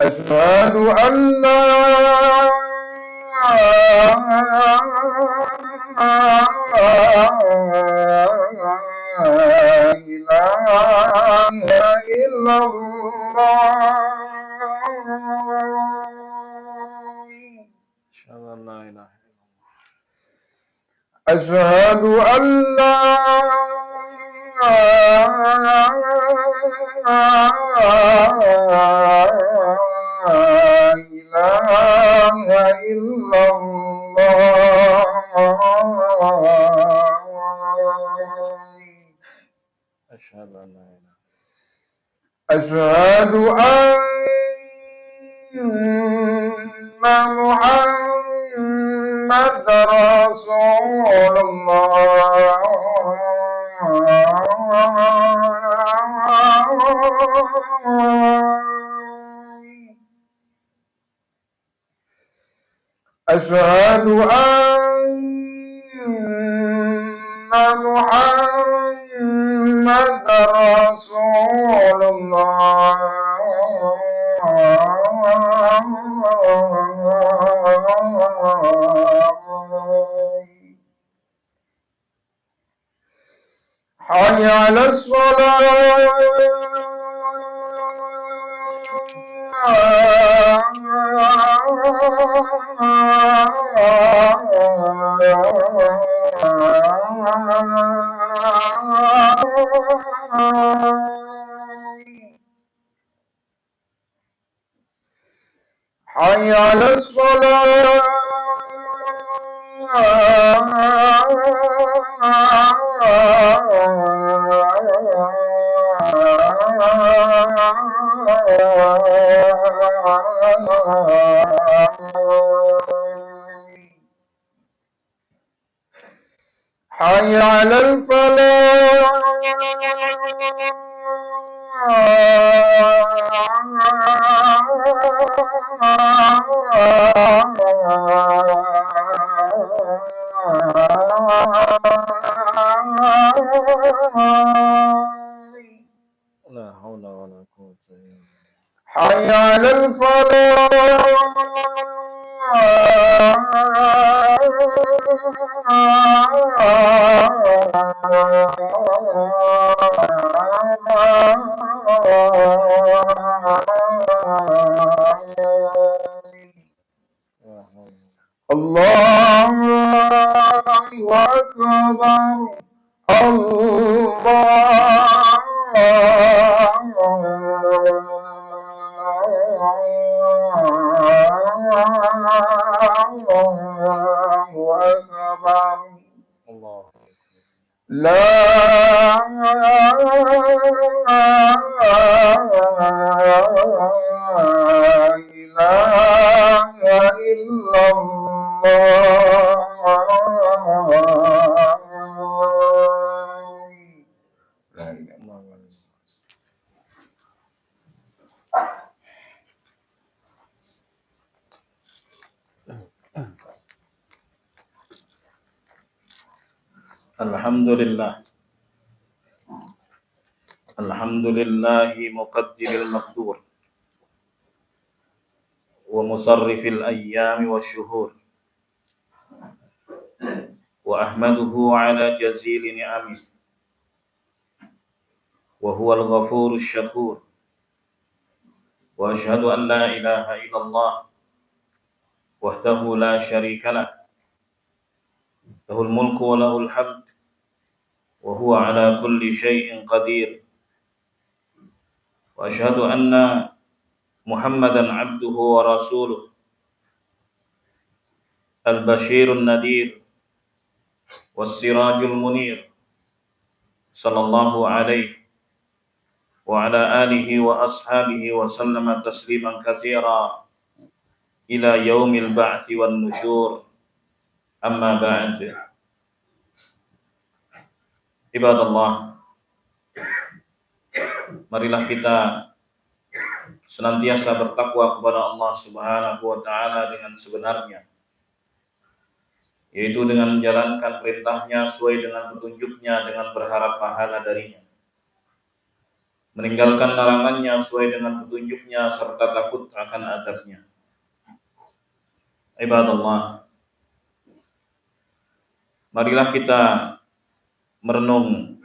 أشهد أن لا إله إلا الله أشهد أن لا إله إلا الله أشهد أن محمد رسول الله أشهد أن محمد رسول الله حي على حي على حي على لا حول ولا قوة إلا بالله حي على الله أكبر الحمد لله مقدر المقدور ومصرف الأيام والشهور وأحمده على جزيل نعمه وهو الغفور الشكور وأشهد أن لا إله إلا الله وحده لا شريك له له الملك وله الحمد وهو على كل شيء قدير وأشهد أن محمدا عبده ورسوله al-Bashirun Nadir was-Sirajul Munir sallallahu alaihi wa ala alihi wa ashabihi wa sallama tasliman katsira ila yaumil ba'tsi wan nusyur. Amma ba'd. Ibadallah, marilah kita senantiasa bertakwa kepada Allah Subhanahu wa taala dengan sebenarnya, yaitu dengan menjalankan perintahnya sesuai dengan petunjuknya dengan berharap pahala darinya, meninggalkan larangannya sesuai dengan petunjuknya serta takut akan azabnya. Ibadallah, marilah kita merenung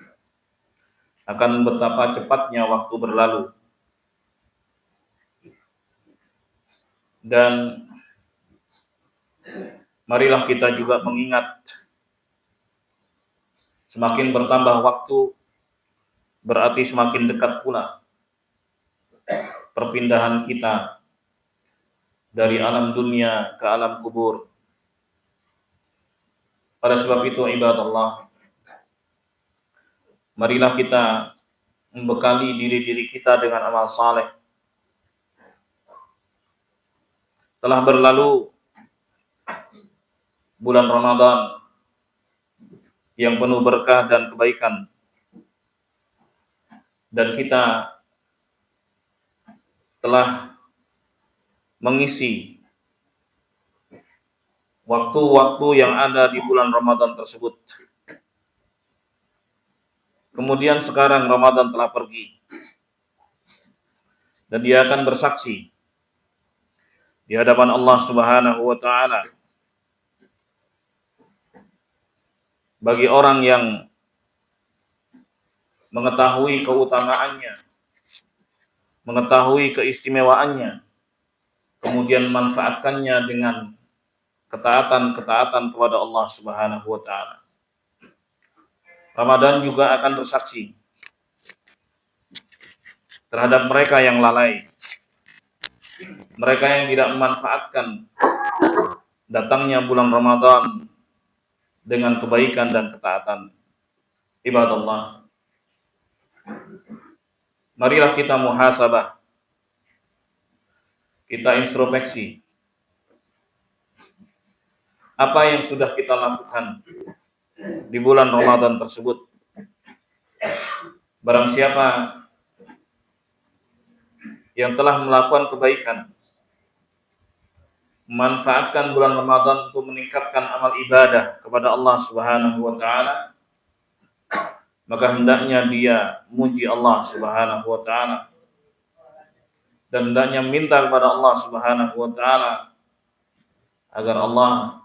akan betapa cepatnya waktu berlalu, dan marilah kita juga mengingat semakin bertambah waktu berarti semakin dekat pula perpindahan kita dari alam dunia ke alam kubur. Pada sebab itu, ibadallah, marilah kita membekali diri-diri kita dengan amal saleh. Telah berlalu bulan Ramadan yang penuh berkah dan kebaikan, dan kita telah mengisi waktu-waktu yang ada di bulan Ramadan tersebut. Kemudian sekarang Ramadan telah pergi, dan dia akan bersaksi di hadapan Allah Subhanahu wa taala bagi orang yang mengetahui keutamaannya, mengetahui keistimewaannya, kemudian memanfaatkannya dengan ketaatan kepada Allah Subhanahu wa taala. Ramadan juga akan bersaksi terhadap mereka yang lalai, mereka yang tidak memanfaatkan datangnya bulan Ramadan dengan kebaikan dan ketaatan. Ibadallah, marilah kita muhasabah, kita introspeksi apa yang sudah kita lakukan di bulan Ramadan tersebut. Barang siapa yang telah melakukan kebaikan, memanfaatkan bulan Ramadan untuk meningkatkan amal ibadah kepada Allah Subhanahu wa taala, maka hendaknya dia muji Allah Subhanahu wa taala, dan hendaknya minta kepada Allah Subhanahu wa taala agar Allah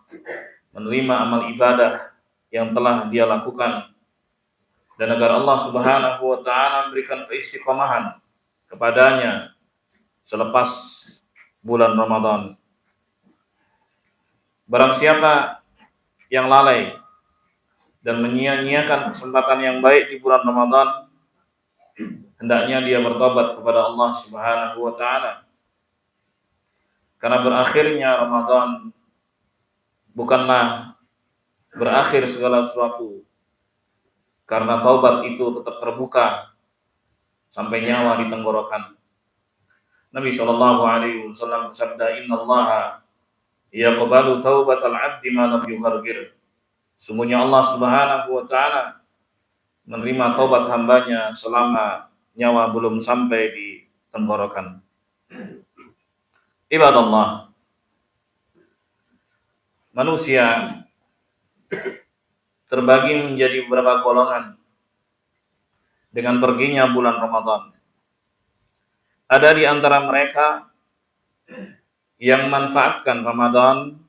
menerima amal ibadah yang telah dia lakukan, dan agar Allah Subhanahu wa taala memberikan keistiqomahan kepadanya selepas bulan Ramadan. Barang siapa yang lalai dan menyia-nyiakan kesempatan yang baik di bulan Ramadan, hendaknya dia bertobat kepada Allah Subhanahu wa taala. Karena berakhirnya Ramadan bukanlah berakhir segala sesuatu, karena taubat itu tetap terbuka sampai nyawa di tenggorokan. Nabi sallallahu alaihi wasallam bersabda, "Innallaha yaqbalu taubatal 'abdi ma lam yughargir." Sungguhnya Allah Subhanahu wa taala menerima taubat hambanya selama nyawa belum sampai di tenggorokan. Ibadallah, manusia terbagi menjadi beberapa golongan dengan perginya bulan Ramadan. Ada di antara mereka yang memanfaatkan Ramadan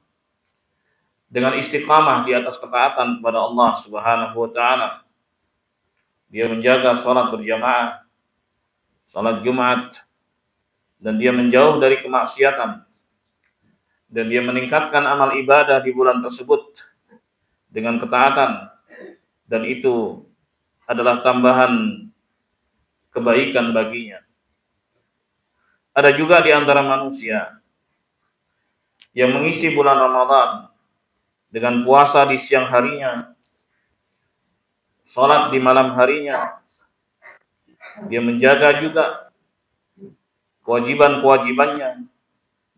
dengan istiqamah di atas ketaatan kepada Allah Subhanahu wa taala. Dia menjaga salat berjamaah, salat Jumat, dan dia menjauh dari kemaksiatan, dan dia meningkatkan amal ibadah di bulan tersebut dengan ketaatan, dan itu adalah tambahan kebaikan baginya. Ada juga di antara manusia yang mengisi bulan Ramadan dengan puasa di siang harinya, sholat di malam harinya. Dia menjaga juga kewajiban-kewajibannya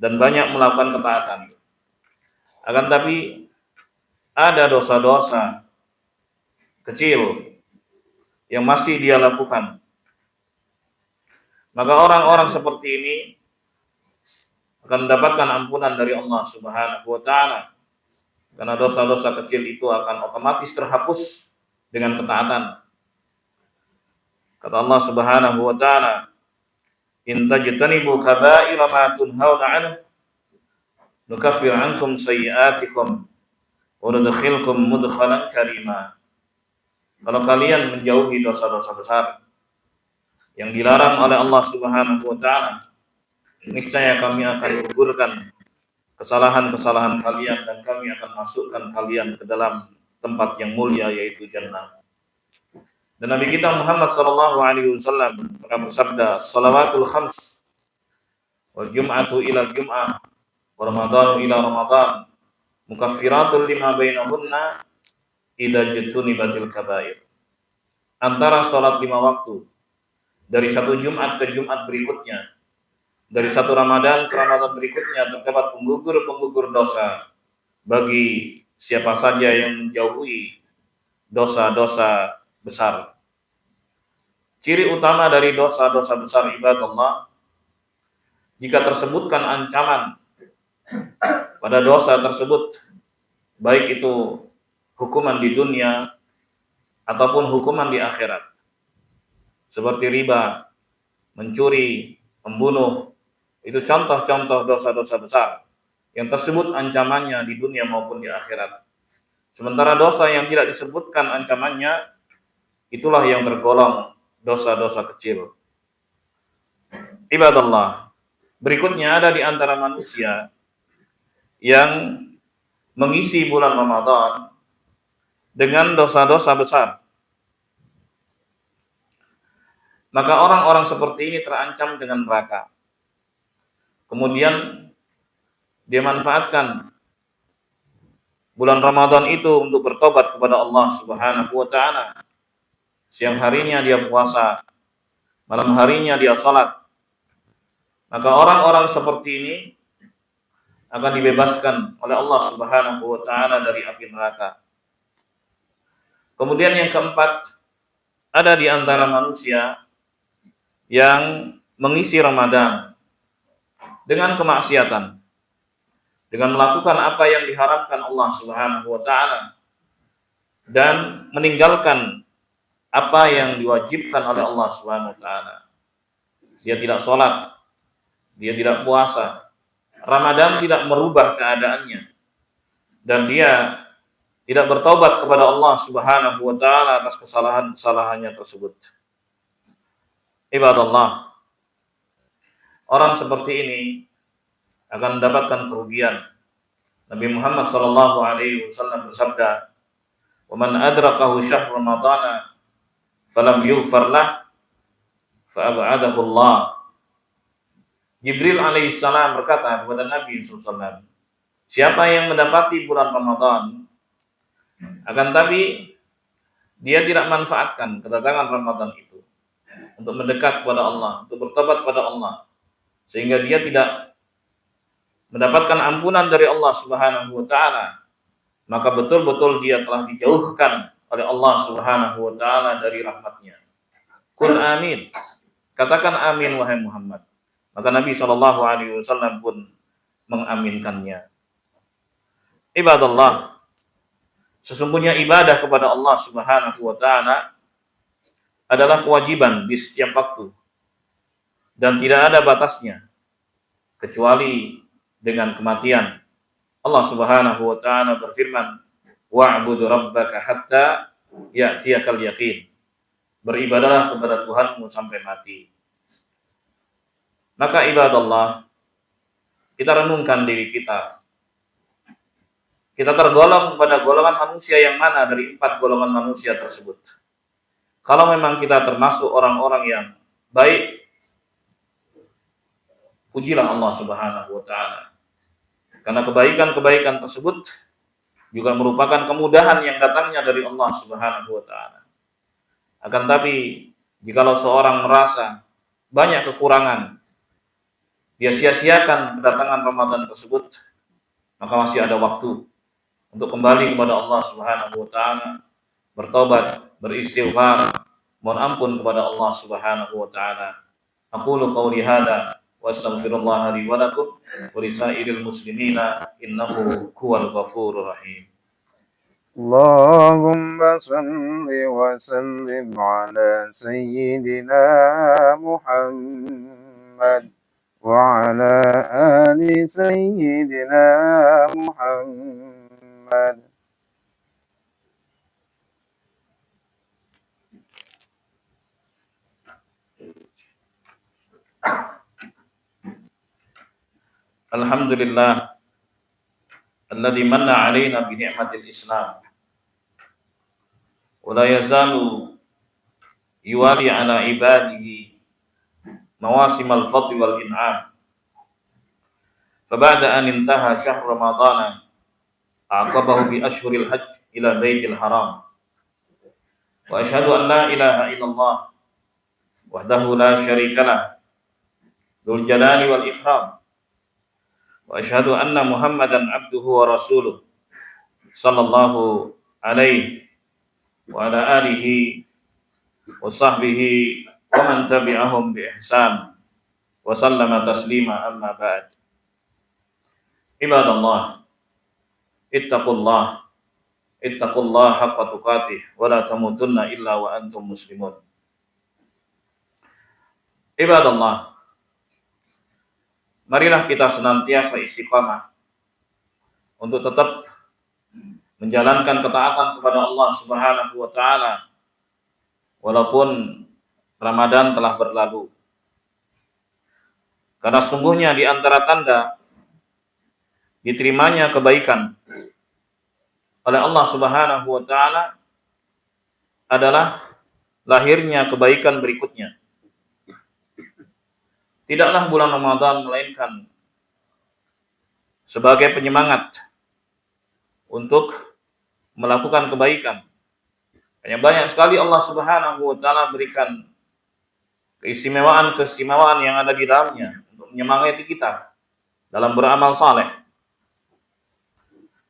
dan banyak melakukan ketaatan. Akan tapi ada dosa-dosa kecil yang masih dia lakukan. Maka orang-orang seperti ini akan mendapatkan ampunan dari Allah Subhanahu wa taala. Karena dosa-dosa kecil itu akan otomatis terhapus dengan ketaatan. Kata Allah Subhanahu wa taala, "In tajtanibu kaba'ira ma tunhauna 'anhu, nukaffir 'ankum sayyi'atikum wa nudkhilkum mudkhalan karima." Kalau kalian menjauhi dosa-dosa besar yang dilarang oleh Allah Subhanahu wa taala, niscaya kami akan gugurkan kesalahan-kesalahan kalian dan kami akan masukkan kalian ke dalam tempat yang mulia, yaitu jannah. Dan Nabi kita Muhammad sallallahu alaihi wasallam pernah bersabda, "Shalawatul khams wal jum'atu ila jum'ah wa ramadhanu ila ramadhan mukaffiratul lima bainahunna idza jutunibatil kabair." Antara salat 5 waktu dari satu Jumat ke Jumat berikutnya, dari satu Ramadan ke Ramadan berikutnya, terdapat penggugur-penggugur dosa bagi siapa saja yang menjauhi dosa-dosa besar. Ciri utama dari dosa-dosa besar, ibadallah, jika tersebutkan ancaman pada dosa tersebut, baik itu hukuman di dunia ataupun hukuman di akhirat, seperti riba, mencuri, membunuh, itu contoh-contoh dosa-dosa besar yang tersebut ancamannya di dunia maupun di akhirat. Sementara dosa yang tidak disebutkan ancamannya, itulah yang tergolong dosa-dosa kecil. Ibadallah, berikutnya ada di antara manusia yang mengisi bulan Ramadan dengan dosa-dosa besar. Maka orang-orang seperti ini terancam dengan neraka. Kemudian dia manfaatkan bulan Ramadan itu untuk bertobat kepada Allah Subhanahu wa taala. Siang harinya dia puasa, malam harinya dia salat. Maka orang-orang seperti ini akan dibebaskan oleh Allah Subhanahu wa taala dari api neraka. Kemudian yang keempat, ada di antara manusia yang mengisi Ramadan dengan kemaksiatan, dengan melakukan apa yang diharamkan Allah Subhanahu wa taala dan meninggalkan apa yang diwajibkan oleh Allah Subhanahu wa taala. Dia tidak sholat, dia tidak puasa. Ramadan tidak merubah keadaannya dan dia tidak bertaubat kepada Allah Subhanahu wa taala atas kesalahan-kesalahannya tersebut. Ibadallah, orang seperti ini akan mendapatkan kerugian. Nabi Muhammad sallallahu alaihi wasallam bersabda, "Wa man adrakahu syahr ramadhana falam yughfar lah fa ab'adahu Allah." Jibril alaihissalam berkata kepada Nabi sallallahu alaihi wasallam, siapa yang mendapati bulan Ramadan akan tapi dia tidak manfaatkan kedatangan Ramadan itu untuk mendekat kepada Allah, untuk bertobat kepada Allah, sehingga dia tidak mendapatkan ampunan dari Allah Subhanahu wa taala, maka betul-betul dia telah dijauhkan oleh Allah Subhanahu wa taala dari rahmatnya. Qul amin. Katakan amin wahai Muhammad. Maka Nabi sallallahu alaihi wasallam pun mengaminkannya. Ibadallah, sesungguhnya ibadah kepada Allah Subhanahu wa taala adalah kewajiban di setiap waktu dan tidak ada batasnya kecuali dengan kematian. Allah Subhanahu wa taala berfirman, "Wa'budu rabbaka hatta ya'tiyakal yaqin." Beribadahlah kepada Tuhanmu sampai mati. Maka ibadallah, kita renungkan diri kita. Kita tergolong pada golongan manusia yang mana dari 4 golongan manusia tersebut? Kalau memang kita termasuk orang-orang yang baik, pujilah Allah Subhanahu wa taala. Karena kebaikan-kebaikan tersebut juga merupakan kemudahan yang datangnya dari Allah Subhanahu wa taala. Akan tapi jikalau seorang merasa banyak kekurangan, dia sia-siakan kedatangan Ramadan tersebut, maka masih ada waktu untuk kembali kepada Allah Subhanahu wa taala, bertobat, beristighfar, mohon ampun kepada Allah Subhanahu wa taala. Aqulu qawli hadza wa astaghfirullah li wa lakum wa lisairil muslimina innahu huwal ghafurur rahim. اللهم صل وسلم على سيدنا محمد وعلى آل سيدنا محمد. Alhamdulillah alladzi manna 'alaina bi ni'matil Islam wa la yazalu yuwali 'ala ibadihi mawasimal fadli wal in'am. Faba'da an intaha syahr Ramadhan aqabahu bi ashhuril hajj ila baitil haram. Wa asyhadu an la ilaha illallah wahdahu la syarika lah dzul jalali wal ikram. Wa asyhadu anna Muhammadan abduhu wa rasuluh sallallahu alaihi wa ala alihi wa sahbihi wa man tabi'ahum bi ihsan wa sallama taslima amma ba'd. Ibadallah, ittaqullah haqqa tuqatih wa la tamutunna illa wa antum muslimun. Ibadallah, marilah kita senantiasa istiqamah untuk tetap menjalankan ketaatan kepada Allah Subhanahu wa taala walaupun Ramadan telah berlalu. Karena sungguhnya di antara tanda diterimanya kebaikan oleh Allah Subhanahu wa taala adalah lahirnya kebaikan berikutnya. Tidaklah bulan Ramadan melainkan sebagai penyemangat untuk melakukan kebaikan. Hanya banyak sekali Allah Subhanahu wa taala berikan keistimewaan yang ada di dalamnya untuk menyemangati kita dalam beramal saleh.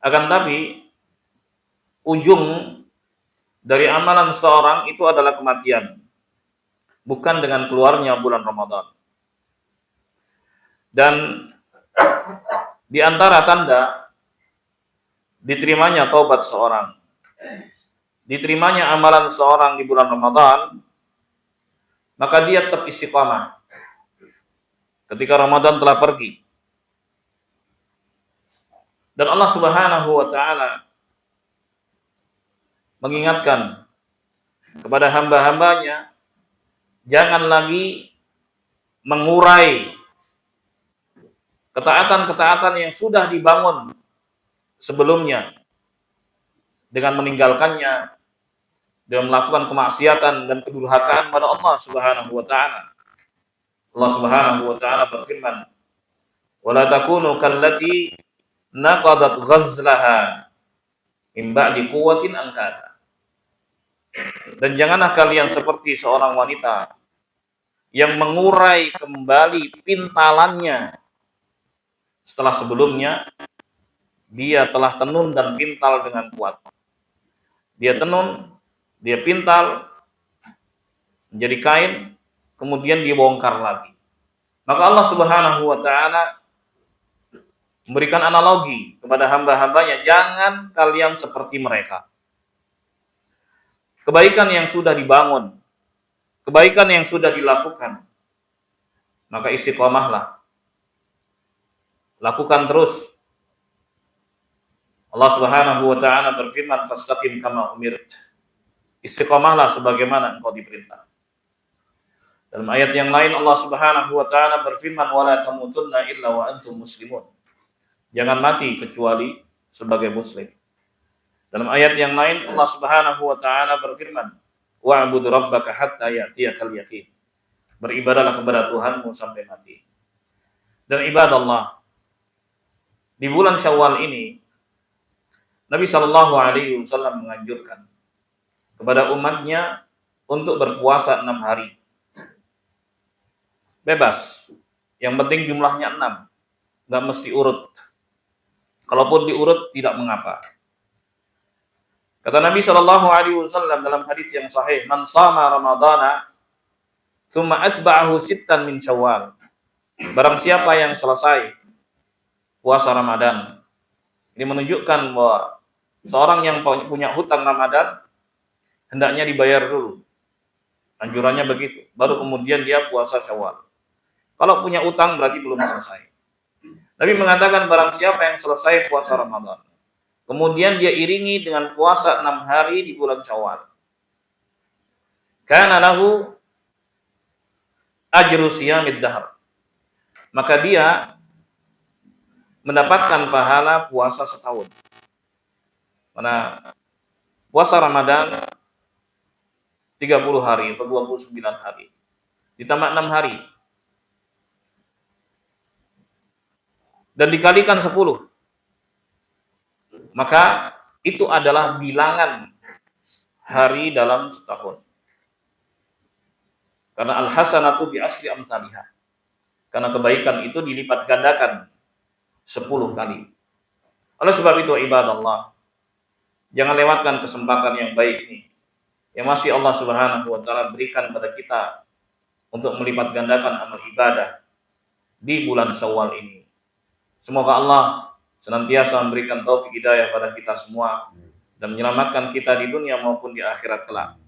Akan tapi ujung dari amalan seorang itu adalah kematian, bukan dengan keluarnya bulan Ramadan. Dan di antara tanda diterimanya taubat seorang, diterimanya amalan seorang di bulan Ramadan, maka dia tetap istiqamah ketika Ramadan telah pergi. Dan Allah Subhanahu wa taala mengingatkan kepada hamba-hambanya, jangan lagi mengurai ketaatan-ketaatan yang sudah dibangun sebelumnya dengan meninggalkannya, dengan melakukan kemaksiatan dan kedurhakaan pada Allah Subhanahu wa taala. Allah Subhanahu wa taala berfirman, "Wa la takunu kallati naqadat ghazlaha min ba'di quwwatin ankata." Dan janganlah kalian seperti seorang wanita yang mengurai kembali pintalannya setelah sebelumnya dia telah tenun dan pintal dengan kuat. Dia tenun, dia pintal menjadi kain, kemudian dibongkar lagi. Maka Allah Subhanahu wa taala memberikan analogi kepada hamba-hambanya, jangan kalian seperti mereka. Kebaikan yang sudah dibangun, kebaikan yang sudah dilakukan, maka istiqomahlah. Lakukan terus. Allah Subhanahu wa taala berfirman, "Fastaqim kama umirt." Istiqomahlah sebagaimana engkau diperintah. Dalam ayat yang lain Allah Subhanahu wa taala berfirman, "Wa la tamutunna illa wa antum muslimun." Jangan mati kecuali sebagai muslim. Dalam ayat yang lain Allah Subhanahu wa taala berfirman, "Wa'bud rabbaka hatta ya'tiyakal yaqin." Beribadahlah kepada Tuhanmu sampai mati. Dan ibadallah, di bulan Syawal ini Nabi Shallallahu Alaihi Wasallam menganjurkan kepada umatnya untuk berpuasa 6 hari. Bebas. Yang penting jumlahnya 6. Nggak mesti urut. Kalaupun diurut tidak mengapa. Kata Nabi Shallallahu Alaihi Wasallam dalam hadis yang sahih, "Man shama Ramadana, tsumma atba'ahu sittan min Syawal." Barang siapa yang selesai puasa Ramadan, ini menunjukkan bahwa seorang yang punya hutang Ramadan hendaknya dibayar dulu. Anjurannya begitu. Baru kemudian dia puasa Syawal. Kalau punya utang berarti belum selesai. Nabi mengatakan barang siapa yang selesai puasa Ramadan, kemudian dia iringi dengan puasa 6 hari di bulan Syawal, kana lahu ajru siyamid dahr. Maka dia mendapatkan pahala puasa setahun. Karena puasa Ramadan 30 hari atau 29 hari. Ditambah 6 hari. Dan dikalikan 10. Maka itu adalah bilangan hari dalam setahun. Karena al-hasanatu bi asri amsalihha. Karena kebaikan itu dilipat gandakan 10 kali. Oleh sebab itu ibadallah, jangan lewatkan kesempatan yang baik ini yang masih Allah Subhanahu wa taala berikan kepada kita untuk melipat gandakan amal ibadah di bulan Syawal ini. Semoga Allah senantiasa memberikan taufik hidayah pada kita semua dan menyelamatkan kita di dunia maupun di akhirat kelak.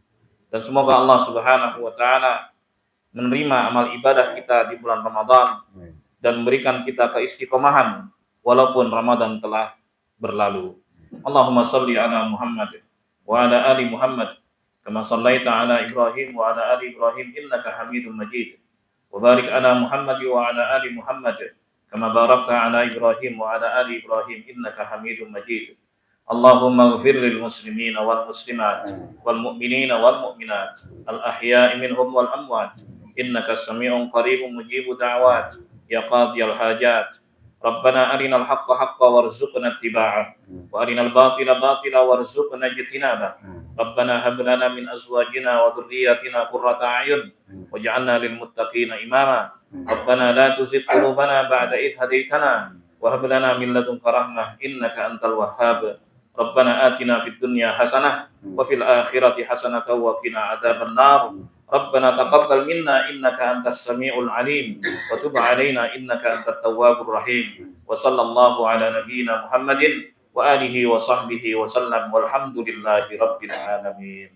Dan semoga Allah Subhanahu wa taala menerima amal ibadah kita di bulan Ramadan dan memberikan kita keistiqomahan walaupun Ramadan telah berlalu. Allahumma shalli ala Muhammad wa ala ali Muhammad kama shallaita ala Ibrahim wa ala ali Ibrahim innaka Hamidum Majid. Wa barik ala Muhammad wa ala ali Muhammad kama barakta ala Ibrahim wa ala ali Ibrahim innaka Hamidum Majid. Allahumma ighfir lil muslimina wal muslimat wal mu'minina wal mu'minat al ahya'i minhum wal amwat innaka sami'un qaribun mujibud da'awat ya qadiyal hajat. Rabbana arinal haqqa haqqa warzuqna ittiba'ah wa arinal batila batila warzuqna ijtinabah. Rabbana hab lana min azwajina wa dhurriyyatina qurrata a'yun waj'alna lil muttaqina imama. Rabbana la tuzigh qulubana ba'da idh hadaytana wa hab lana min ladunka rahmah innaka antal wahhab. Rabbana atina fid dunya hasanah wa fil akhirati hasanah wa qina adzaban nar. Rabbana taqabbal minna innaka antas samiul alim wa tub alaina innaka antat tawwabur rahim. Wa sallallahu ala nabiyyina Muhammadin wa alihi wa sahbihi wa sallam walhamdulillahi rabbil alamin.